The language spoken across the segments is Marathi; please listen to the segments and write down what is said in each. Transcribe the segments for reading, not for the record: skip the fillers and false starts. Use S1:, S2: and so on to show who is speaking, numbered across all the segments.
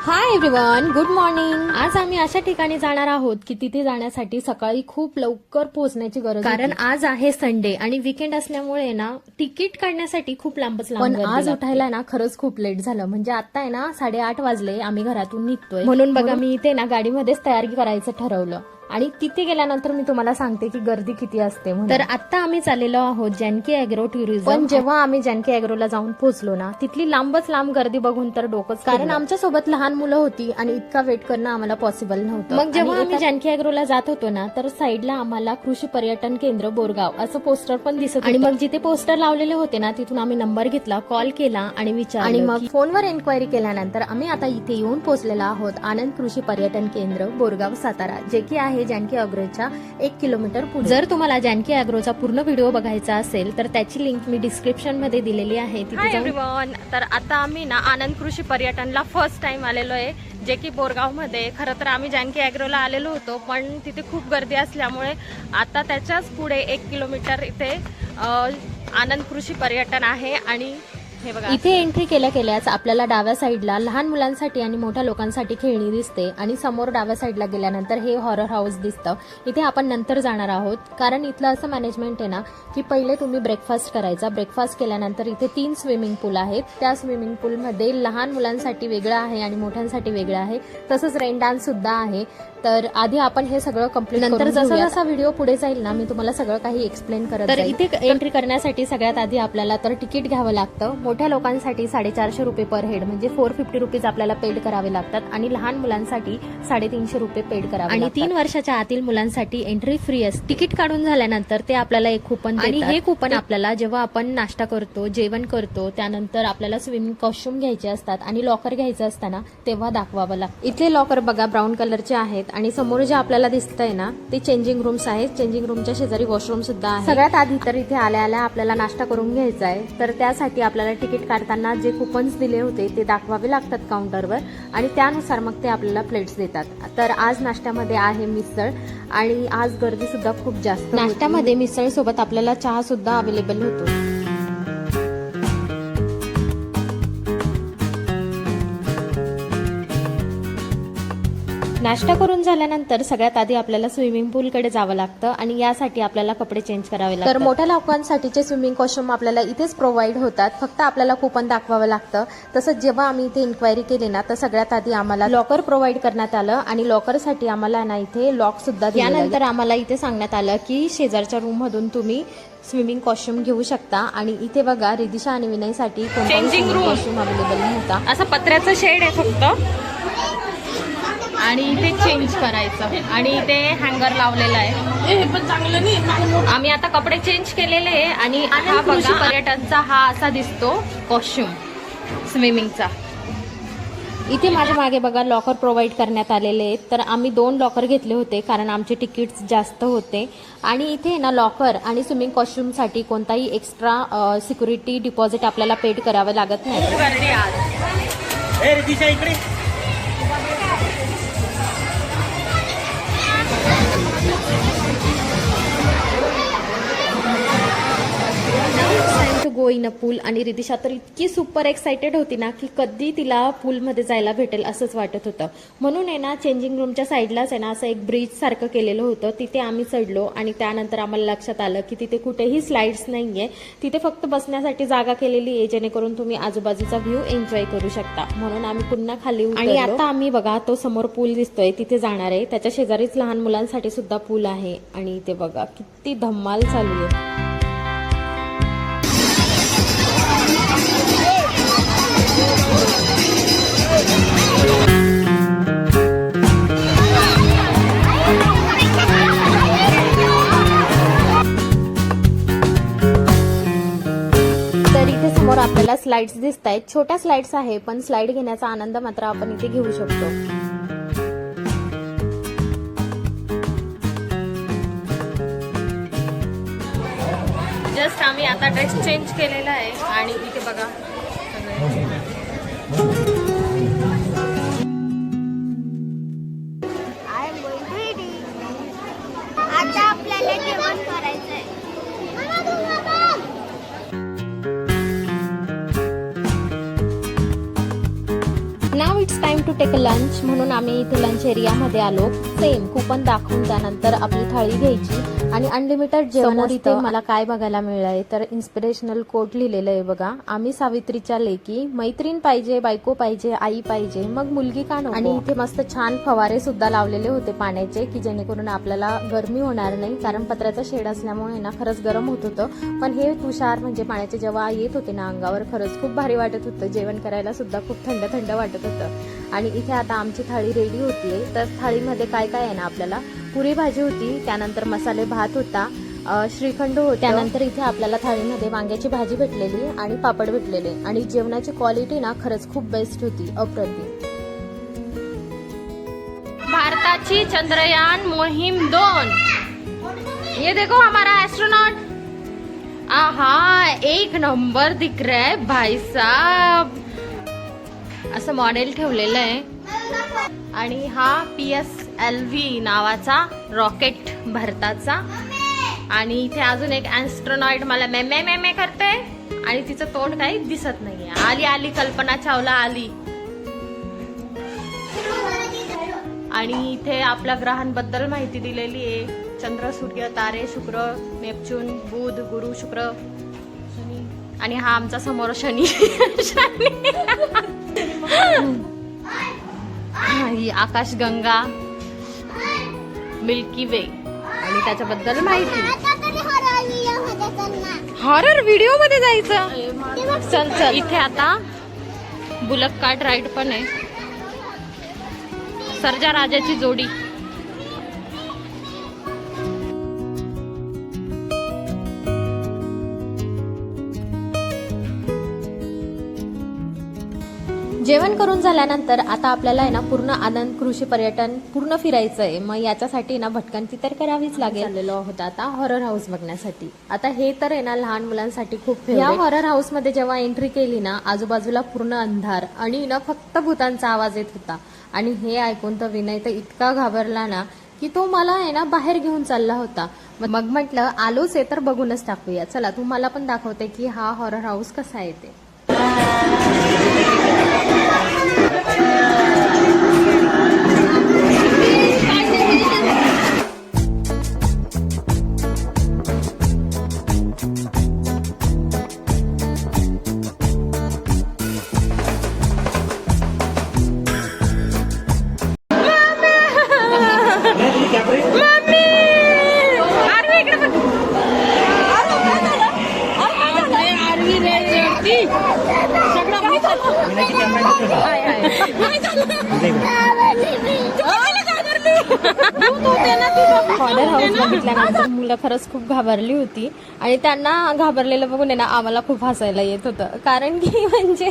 S1: Hi everyone, good morning. आज आम्ही अशा ठिकाणी जाणार आहोत की तिथे जाण्यासाठी सकाळी खूप लवकर पोहोचण्याची गरज कारण आज आहे संडे आणि वीकेंड असल्यामुळे ना तिकीट काढण्यासाठी खूप लांबच पण आज उठायला ना खरंच खूप लेट झालं। म्हणजे आता आहे ना 8:30 वाजले, आम्ही घरातून निघतोय म्हणून बघा मी इथे ना गाडीमध्येच तयारी करायचं ठरवलं आणि तिथे गेल्यानंतर मी तुम्हाला सांगते की गर्दी किती असते। तर आता आम्ही चाललेलो आहोत जानकी ॲग्रो टुरिझम। पण जेव्हा आम्ही जानकी ॲग्रोला जाऊन पोहोचलो ना तिथली लांबच लांब गर्दी बघून तर डोकंच, कारण आमच्या सोबत लहान मुलं होती आणि इतका वेट करणं आम्हाला पॉसिबल नव्हतं। मग जेव्हा आम्ही जानकी ॲग्रोला जात होतो ना तर साईडला आम्हाला कृषी पर्यटन केंद्र बोरगाव असं पोस्टर पण दिसत आणि मग जिथे पोस्टर लावलेले होते ना तिथून आम्ही नंबर घेतला, कॉल केला आणि विचारलं आणि मग फोनवर एन्क्वायरी केल्यानंतर आम्ही आता इथे येऊन पोहोचलेलो आहोत आनंद कृषी पर्यटन केंद्र बोरगाव सातारा, जे की आहे जानकी ॲग्रोच्या 1 किलोमीटर पुढे। जर तुम्हाला जानकी ॲग्रोचा पूर्ण व्हिडिओ बघायचा असेल तर त्याची लिंक मी डिस्क्रिप्शन मध्ये दिलेली आहे, तिथे जाऊन। तर आता आम्ही ना आनंद कृषी पर्यटनला फर्स्ट टाइम आलेलो आहे, जे की बोरगाव मध्ये। खरं तर आम्ही जानकी ॲग्रोला आलेलो होतो पण तिथे खूप गर्दी असल्यामुळे आता त्याच्याच पुढे 1 किलोमीटर इथे आनंद कृषी पर्यटन आहे। आणि हे बघा इथे एंट्री केल्याच आपल्याला डाव्या साईडला लहान मुलांसाठी आणि मोठ्या लोकांसाठी खेळणी दिसते आणि समोर डाव्या साईडला गेल्यानंतर हे हॉरर हाऊस दिसतं। इथे आपण नंतर जाणार आहोत कारण इथलं असं मॅनेजमेंट आहे ना की पहिले तुम्ही ब्रेकफास्ट करायचा, ब्रेकफास्ट केल्यानंतर इथे 3 स्विमिंग पूल आहेत। त्या स्विमिंग पूल मध्ये लहान मुलांसाठी वेगळं आहे आणि मोठ्यांसाठी वेगळं आहे, तसंच रेन डान्स सुद्धा आहे। तर आधी आपण हे सगळं कंप्लीट नंतर जसा जसा व्हिडिओ पुढे जाईल ना मी तुम्हाला सगळं काही एक्सप्लेन करत जाईल। तर इथे एंट्री करण्यासाठी सगळ्यात आधी आपल्याला तर तिकीट घ्यावं लागतं। मोठ्या लोकांसाठी 450 रुपये पर हेड म्हणजे 450 रुपीज आपल्याला पेड करावे लागतात आणि लहान मुलांसाठी 350 रुपये पेड करावे आणि 3 वर्षाच्या आतील मुलांसाठी एंट्री फ्री असते। तिकीट काढून झाल्यानंतर ते आपल्याला एक कुपन आणि हे कुपन आपल्याला जेव्हा आपण नाश्ता करतो, जेवण करतो, त्यानंतर आपल्याला स्विमिंग कॉस्ट्युम घ्यायचे असतात आणि लॉकर घ्यायचं असताना तेव्हा दाखवावं लागतं। इथले लॉकर बघा ब्राऊन कलरचे आहेत आणि समोर जे आपल्याला दिसतंय ना ते चेंजिंग रूम्स आहेत। चेंजिंग रूमच्या शेजारी वॉशरूम सुद्धा आहे। सगळ्यात आधी तर इथे आल्या आपल्याला नाश्ता करून घ्यायचा आहे, तर त्यासाठी आपल्याला तिकीट काढताना जे कुपन्स दिले होते ते दाखवावे लागतात काउंटरवर आणि त्यानुसार मग ते आपल्याला प्लेट्स देतात। तर आज नाश्त्यामध्ये आहे मिसळ आणि आज गर्दी सुद्धा खूप जास्त। नाश्त्यामध्ये मिसळ सोबत आपल्याला चहा सुद्धा अवेलेबल होतो। नाश्ता करून झाल्यानंतर सगळ्यात आधी आपल्याला स्विमिंग पूल कडे जावं लागतं आणि यासाठी आपल्याला कपडे चेंज करावे लागतात। तर मोठ्या लोकांसाठीचे स्विमिंग कॉस्ट्युम आपल्याला इथेच प्रोव्हाइड होतात, फक्त आपल्याला कुपन दाखवावं लागतं। तसंच जेव्हा आम्ही इथे इन्क्वायरी केली ना तर सगळ्यात आधी आम्हाला लॉकर प्रोव्हाइड करण्यात आलं आणि लॉकरसाठी आम्हाला ना इथे लॉक सुद्धा दिलं। यानंतर आम्हाला इथे सांगण्यात आलं की शेजारच्या रूम मधून तुम्ही स्विमिंग कॉस्ट्युम घेऊ शकता आणि इथे बघा रिदिशा आणि विनयसाठी चेंजिंग कॉस्ट्युम अवेलेबल नव्हता। असं पत्र्याचं शेड आहे फक्त आणि इथे चेंज करायचं आणि इथे हँगर लावलेला आहे। हे पण चांगलं नाही। आम्ही आता कपडे चेंज केलेले आहे आणि हा बघा पर्यटनचा हा असा दिसतो कॉस्ट्युम स्विमिंगचा। इथे माझ्या मागे बघा लॉकर प्रोव्हाइड करण्यात आलेले आहेत, तर आम्ही 2 लॉकर घेतले होते कारण आमचे तिकीट्स जास्त होते आणि इथे ना लॉकर आणि स्विमिंग कॉस्ट्युमसाठी कोणताही एक्स्ट्रा सिक्युरिटी डिपॉझिट आपल्याला पेड करावं लागत नाही। गो इन अ पूल आणि रिदिशा तर इतकी सुपर एक्साइटेड होती ना की कधी तिला पूलमध्ये जायला भेटेल असंच वाटत होतं। म्हणून आहे ना चेंजिंग रूमच्या साईडलाच आहे ना असं एक ब्रिज सारखं केलेलं होतं, तिथे आम्ही चढलो आणि त्यानंतर आम्हाला लक्षात आलं की तिथे कुठेही स्लाइड्स नाहीये, तिथे फक्त बसण्यासाठी जागा केलेली आहे जेणेकरून तुम्ही आजूबाजूचा व्ह्यू एन्जॉय करू शकता। म्हणून आम्ही पुन्हा खाली उतरलो आणि आता आम्ही बघा तो समोर पूल दिसतोय तिथे जाणार आहे, त्याच्या शेजारीच लहान मुलांसाठी सुद्धा पूल आहे आणि इथे बघा किती धम्माल चालू आहे। समोर आपल्याला स्लाइड्स दिसत आहेत, छोट्या स्लाइड्स आहे पण स्लाइड घेण्याचा आनंद मात्र आपण इथे घेऊ शकतो। जस्ट आम्ही आता ड्रेस चेंज केलेला आहे आणि इथे बघा आता आपल्याला जेवण करायचंय। Now now it's time to take a lunch, म्हणून आम्ही इथे लंच एरियामध्ये आलो. सेम कुपन दाखवून त्यानंतर आपली थाळी घ्यायची आणि अनलिमिटेड जेवण. इथे मला काय बघायला मिळालंय तर इन्स्पिरेशनल कोट लिहिलेलं आहे बघा. आम्ही सावित्रीच्या लेकी, मैत्रीण पाहिजे, बायको पाहिजे, आई पाहिजे, मग मुलगी का नको. आणि इथे मस्त छान फवारे सुद्धा लावलेले होते पाण्याचे की जेणेकरून आपल्याला गरमी होणार नाही, कारण पत्र्याचा शेड असल्यामुळे ना खरंच गरम होत होतं. पण हे तुषार म्हणजे पाण्याचे जेव्हा येत होते ना अंगावर खरंच खूप भारी वाटत होतं. जेवण करायला सुद्धा खूप थंड थंड वाटत होतं. आणि इथे आता आमची थाळी रेडी होतीये. तर थाळीमध्ये काय काय आहे ना, आपल्याला पुरी भाजी होती, त्यानंतर मसाले भात होता, श्रीखंड होता, त्यानंतर इथे आपल्याला थाळीमध्ये वांग्याची भाजी भेटलेली आणि पापड भेटलेले. आणि जेवणाची क्वालिटी ना खरंच खूप बेस्ट होती, अप्रतिम. भारताची चंद्रयान मोहीम 2. ये देखो हमारा एस्ट्रोनॉट. आहा, एक नंबर दिख रहा है भाई साहब. असं मॉडेल ठेवलेलं आहे. आणि हा PSLV नावाचा रॉकेट भारताचा. आणि इथे अजून एक ॲस्ट्रोनॉट मला मे करते आणि तिचं तोंड काही दिसत नाहीये. आली कल्पना चावला आली. आणि इथे आपल्या ग्रहांबद्दल माहिती दिलेली आहे. चंद्र, सूर्य, तारे, शुक्र, नेपच्यून, बुध, गुरु, शुक्र, शनी. आणि हा आमचा समोर शनी. ही आकाशगंगा, मिल्की वे आणि त्याच्याबद्दल माहिती. हॉरर व्हिडिओ मध्ये जायचं. चल इथे आता बुलक कार्ट राईड पण आहे. सर्जा राजाची जोडी. जेवण करून झाल्यानंतर आता आपल्याला आहे ना पूर्ण आनंद कृषी पर्यटन पूर्ण फिरायचं आहे. मग याच्यासाठी ना भटकंती तर करावीच लागेल. आलेलो होता आता हॉरर हाऊस बघण्यासाठी. आता हे तर आहे ना लहान मुलांसाठी खूप. या हॉरर हाऊस मध्ये जेव्हा एंट्री केली ना, आजूबाजूला पूर्ण अंधार आणि ना फक्त भूतांचा आवाज येत होता. आणि हे ऐकून तर विनय तर इतका घाबरला ना की तो मला आहे ना बाहेर घेऊन चालला होता. मग म्हटलं आलोच आहे तर बघूनच टाकूया. चला तुम्हाला पण दाखवते की हा हॉरर हाऊस कसा आहे ते. हॉरर हाऊस बघितल्यानंतर मुलं खरंच खूप घाबरली होती. आणि त्यांना घाबरलेलं बघून आहे ना आम्हाला खूप हसायला येत होतं. कारण की म्हणजे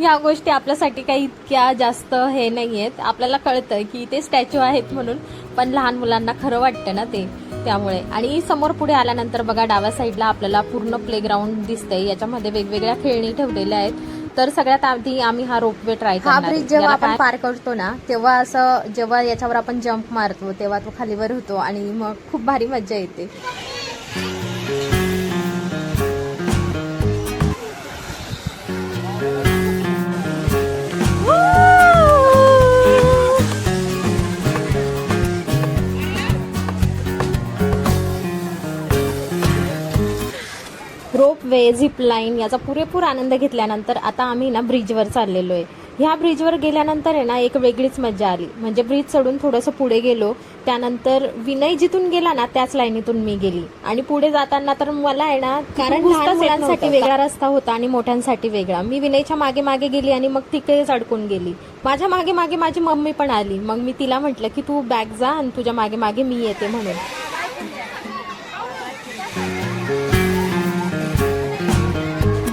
S1: या गोष्टी आपल्यासाठी काही इतक्या जास्त हे नाही आहेत. आपल्याला कळतं की ते स्टॅच्यू आहेत म्हणून, पण लहान मुलांना खरं वाटतं ना ते, त्यामुळे. आणि समोर पुढे आल्यानंतर बघा डाव्या साईडला आपल्याला पूर्ण प्लेग्राऊंड दिसतंय. याच्यामध्ये वेगवेगळ्या खेळणी ठेवलेल्या आहेत. तर सगळ्यात आधी आम्ही हा रोपवे ट्राय करणार. हा ब्रिज जेव्हा आपण पार करतो ना तेव्हा असं जेव्हा याच्यावर आपण जंप मारतो तेव्हा तो खालीवर होतो आणि मग खूप भारी मजा येते. रोप वे, झिप लाईन याचा पुरेपूर आनंद घेतल्यानंतर आता आम्ही ना ब्रिजवर चाललेलो आहे. ह्या ब्रिजवर गेल्यानंतर आहे ना एक वेगळीच मजा आली. म्हणजे ब्रिज चढून थोडंसं पुढे गेलो, त्यानंतर विनय जिथून गेला ना त्याच लाईनीतून मी गेली. आणि पुढे जाताना तर मला आहे ना, कारण लहान मुलांसाठी वेगळा रस्ता होता आणि मोठ्यांसाठी वेगळा. मी विनयच्या मागे मागे गेली आणि मग तिकडेच अडकून गेली. माझ्या मागे मागे माझी मम्मी पण आली. मग मी तिला म्हटलं की तू बॅक जा आणि तुझ्या मागे मागे मी येते म्हणून.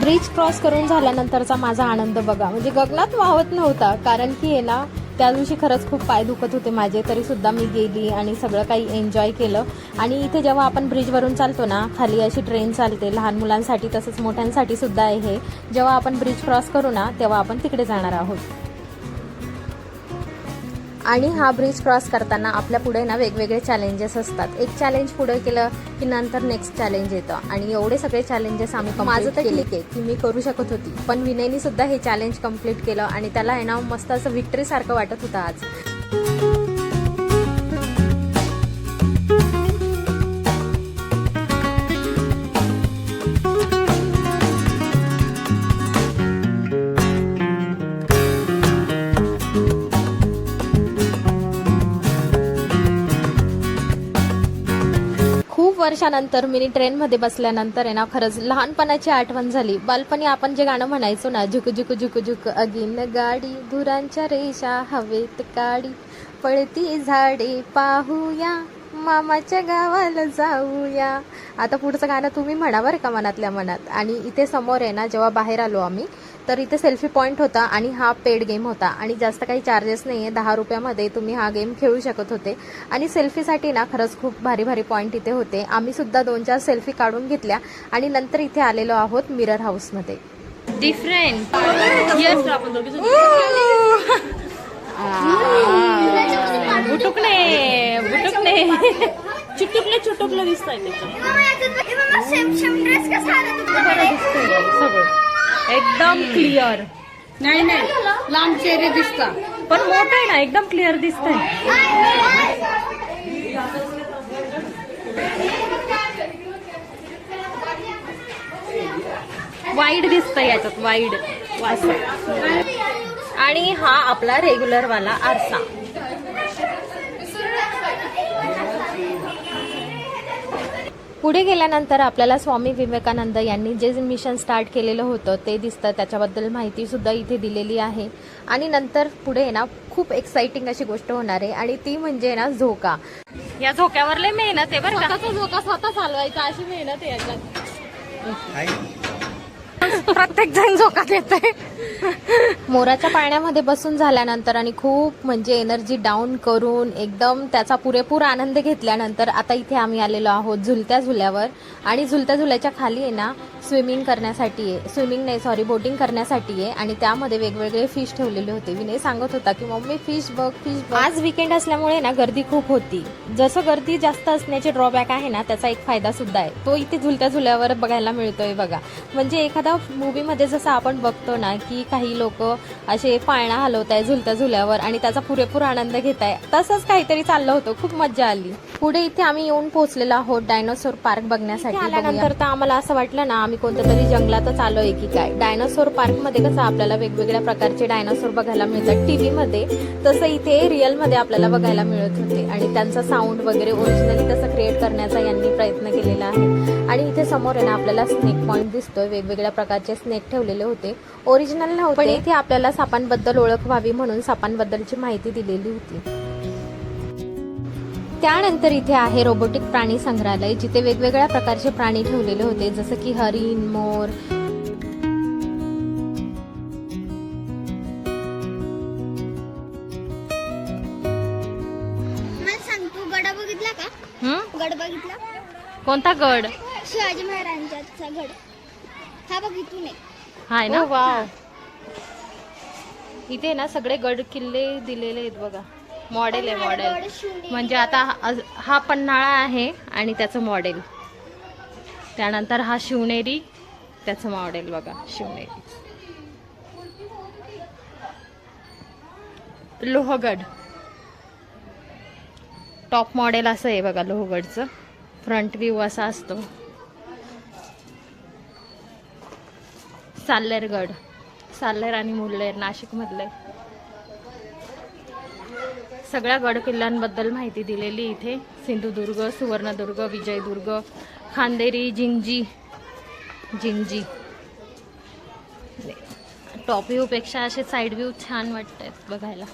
S1: ब्रिज क्रॉस करून झाल्यानंतरचा माझा आनंद बघा, म्हणजे गगनात वाहत नव्हता. कारण की आहे ना त्या दिवशी खरंच खूप पाय दुखत होते माझे, तरी सुद्धा मी गेली आणि सगळं काही एन्जॉय केलं. आणि इथे जेव्हा आपण ब्रिजवरून चालतो ना, खाली अशी ट्रेन चालते लहान मुलांसाठी तसंच मोठ्यांसाठी सुद्धा आहे. जेव्हा आपण ब्रिज क्रॉस करू ना तेव्हा आपण तिकडे जाणार आहोत. आणि हा ब्रिज क्रॉस करताना आपल्या पुढे ना वेगवेगळे चॅलेंजेस असतात. एक चॅलेंज पुढे केलं की नंतर नेक्स्ट चॅलेंज येतं आणि एवढे सगळे चॅलेंजेस आम्ही माझं तर ठीक आहे की मी करू शकत होती, पण विनयनी सुद्धा हे चॅलेंज कम्प्लीट केलं आणि त्याला आहे ना मस्त असं विक्टरी सारखं वाटत होतं आज. वर्षानंतर मिनी ट्रेनमध्ये बसल्यानंतर आहे ना खरंच लहानपणाची आठवण झाली. बालपणी आपण जे गाणं म्हणायचो ना, झुक झुक झुक झुक अगीन गाडी, धुरांच्या रेषा हवेत काडी, पळती झाडे पाहूया, मामाच्या गावाला जाऊया. आता पुढचं गाणं तुम्ही म्हणा बरं का मनातल्या मनात. आणि इथे समोर आहे ना जेव्हा बाहेर आलो आम्ही तर इथे सेल्फी पॉईंट होता आणि हा पेड गेम होता आणि जास्त काही चार्जेस नाही आहे. 10 रुपयामध्ये तुम्ही हा गेम खेळू शकत होते आणि सेल्फीसाठी ना खरंच खूप भारी भारी पॉईंट इथे होते. आम्ही सुद्धा 2-4 सेल्फी काढून घेतल्या आणि नंतर इथे आलेलो आहोत मिरर हाऊसमध्ये. डिफरंट बुटुकले बुटुकले
S2: चुटुकले चुटुकले दिसतंय
S1: सगळं एकदम क्लिअर.
S2: नाही लांब चेहरे दिसतात
S1: पण मोठं आहे ना, एकदम क्लिअर दिसतंय. वाईड दिसतंय याच्यात, वाईड आणि हा आपला रेग्युलर वाला आरसा. पुढे गेल्यानंतर आपल्याला स्वामी विवेकानंद यांनी जे मिशन स्टार्ट केलेलं होतं ते दिसतं. त्याच्याबद्दल माहिती सुद्धा इथे दिलेली आहे. आणि नंतर पुढे ना खूप एक्साइटिंग अशी गोष्ट होणार आहे आणि ती म्हणजे ना झोका. या झोक्यावर लय मेहनत आहे बरं का. झोका स्वतः चालवायचा अशी मेहनत आहे याच्यात. प्रत्येक जण झोका देतोय. मोराच्या पाण्यामध्ये बसून झाल्यानंतर आणि खूप म्हणजे एनर्जी डाऊन करून एकदम त्याचा पुरेपूर आनंद घेतल्यानंतर आता इथे आम्ही आलेलो आहोत झुलत्या झुल्यावर. आणि झुलत्या झुल्याच्या खाली आहे ना स्विमिंग करण्यासाठी आहे, स्विमिंग नाही सॉरी बोटिंग करण्यासाठी आहे आणि त्यामध्ये वेगवेगळे फिश ठेवलेले होते. विनय सांगत होता की मम्मी फिश बघ फिश बघ. आज वीकेंड असल्यामुळे ना गर्दी खूप होती. जसं गर्दी जास्त असण्याचे ड्रॉबॅक आहे ना त्याचा एक फायदा सुद्धा आहे, तो इथे झुलत्या झुल्यावर बघायला मिळतोय बघा. म्हणजे एखादा मूवीमध्ये जसं आपण बघतो ना की काही लोक असे पाळणा हलवताय झुलत्या झुल्यावर आणि त्याचा पुरेपूर आनंद घेताय, तसंच काहीतरी चाललं होतं. खूप मजा आली. पुढे इथे आम्ही येऊन पोहोचलेलो आहोत डायनोसॉर पार्क बघण्यासाठी. आल्यानंतर तर आम्हाला असं वाटलं ना आम्ही कोणत्या तरी जंगलातच आलोय की काय. डायनोसॉर पार्क मध्ये कसं आपल्याला वेगवेगळ्या प्रकारचे डायनोसॉर बघायला मिळतात टीव्ही मध्ये, तसं इथे रिअल मध्ये आपल्याला बघायला मिळत होते. आणि त्यांचा साऊंड वगैरे ओरिजिनली तसं क्रिएट करण्याचा यांनी प्रयत्न केलेला आहे. आणि इथे समोर आहे ना आपल्याला स्नेक पॉइंट दिसतोय. वेगवेगळ्या प्रकारचे स्नेक ठेवलेले होते, ओरिजिनल नव्हते. पण इथे आपल्याला सापांबद्दल ओळख व्हावी म्हणून सापांबद्दलची माहिती दिलेली होती. त्यानंतर इथे आहे रोबोटिक प्राणी संग्रहालय, जिथे वेगवेगळ्या प्रकारचे प्राणी ठेवलेले होते जसं की हरिण, मोर.
S3: मला सांग तू गड बघितला का? गड बघितला?
S1: कोणता गड?
S3: शिवाजी महाराजांचा गड. हा बघ इथून आहे.
S1: हाय ना. वाव. इथे ना सगळे गड किल्ले दिलेले आहेत बघा. मॉडेल आहे मॉडेल. म्हणजे आता हा पन्हाळा आहे आणि त्याचं मॉडेल. त्यानंतर हा शिवनेरी, त्याचं मॉडेल बघा शिवनेरी. लोहगड टॉप मॉडेल असं आहे बघा लोहगडचं. फ्रंट व्ह्यू असा असतो. साल्हेरगड, साल्हेर आणि मुल्हेर नाशिक मधले. सगळ्या गड किल्ल्यांबद्दल माहिती दिलेली इथे. सिंधुदुर्ग, सुवर्णदुर्ग, विजयदुर्ग, खांदेरी, जिंजी. टॉप व्ह्यू पेक्षा असे साईड व्ह्यू छान वाटतात बघायला.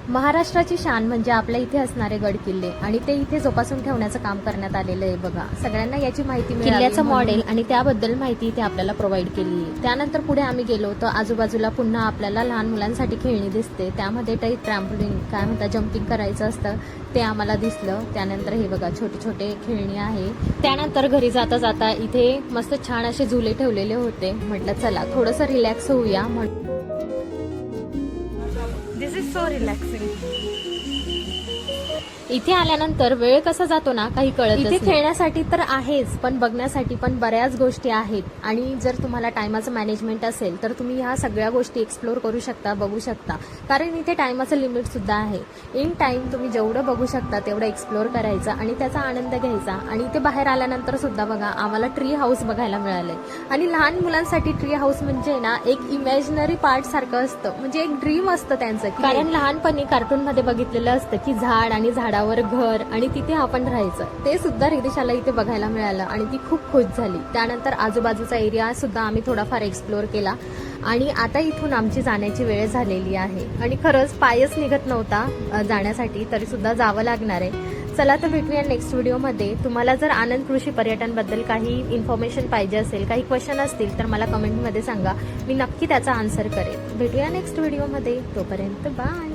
S1: महाराष्ट्राची शान म्हणजे आपल्या इथे असणारे गड किल्ले आणि ते इथे जोपासून ठेवण्याचं काम करण्यात आलेलं आहे बघा. सगळ्यांना याची माहिती मिळाली, किल्ल्याचं मॉडेल आणि त्याबद्दल माहिती इथे आपल्याला प्रोव्हाइड केली आहे. त्यानंतर पुढे आम्ही गेलो तर आजूबाजूला पुन्हा आपल्याला लहान मुलांसाठी खेळणी दिसते. त्यामध्ये काही ट्रॅम्पोलिन काय म्हणतात जम्पिंग करायचं असतं ते आम्हाला दिसलं. त्यानंतर हे बघा छोटे छोटे खेळणी आहे. त्यानंतर घरी जाता जाता इथे मस्त छान असे झुले ठेवलेले होते. म्हटलं चला थोडंसं रिलॅक्स होऊया.
S2: दिस इज सो रिलॅक्सिंग.
S1: इथे आल्यानंतर वेळ कसा जातो ना काही कळत. इथे खेळण्यासाठी तर आहेच, पण बघण्यासाठी पण बऱ्याच गोष्टी आहेत. आणि जर तुम्हाला टायमाचं मॅनेजमेंट असेल तर तुम्ही ह्या सगळ्या गोष्टी एक्सप्लोर करू शकता, बघू शकता. कारण इथे टायमाचं लिमिट सुद्धा आहे. इन टाइम तुम्ही जेवढं बघू शकता तेवढं एक्सप्लोर करायचं आणि त्याचा आनंद घ्यायचा. आणि इथे बाहेर आल्यानंतर सुद्धा बघा आम्हाला ट्री हाऊस बघायला मिळालंय. आणि लहान मुलांसाठी ट्री हाऊस म्हणजे ना एक इमॅजिनरी पार्ट सारखं असतं, म्हणजे एक ड्रीम असतं त्यांचं. कारण लहानपणी कार्टून मध्ये बघितलेलं असतं की झाड आणि झाडावर घर आणि तिथे आपण राहायचं. ते सुद्धा रिदिशाला इथे बघायला मिळालं आणि ती खूप खुश झाली. त्यानंतर आजूबाजूचा एरिया सुद्धा आम्ही थोडाफार एक्सप्लोर केला. आणि आता इथून आमची जाण्याची वेळ झालेली आहे. आणि खरंच पायच निघत नव्हता जाण्यासाठी, तरी सुद्धा जावं लागणार आहे. चला तर भेटूया नेक्स्ट व्हिडिओमध्ये. तुम्हाला जर आनंद कृषी पर्यटनबद्दल काही इन्फॉर्मेशन पाहिजे असेल, काही क्वेश्चन असतील तर मला कमेंटमध्ये सांगा. मी नक्की त्याचा आन्सर करेन. भेटूया नेक्स्ट व्हिडिओमध्ये. तोपर्यंत बाय.